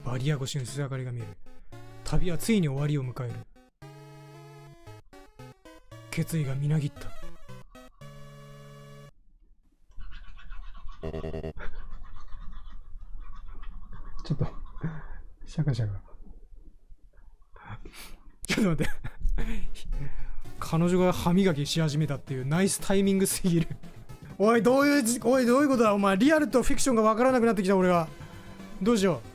バリア越しに薄明かりが見える。旅はついに終わりを迎える。決意がみなぎった。ちょっとシャカシャカ。ちょっと待って彼女が歯磨きし始めたっていうナイスタイミングすぎるおいどういうことだお前。リアルとフィクションが分からなくなってきた俺が。どうしよう。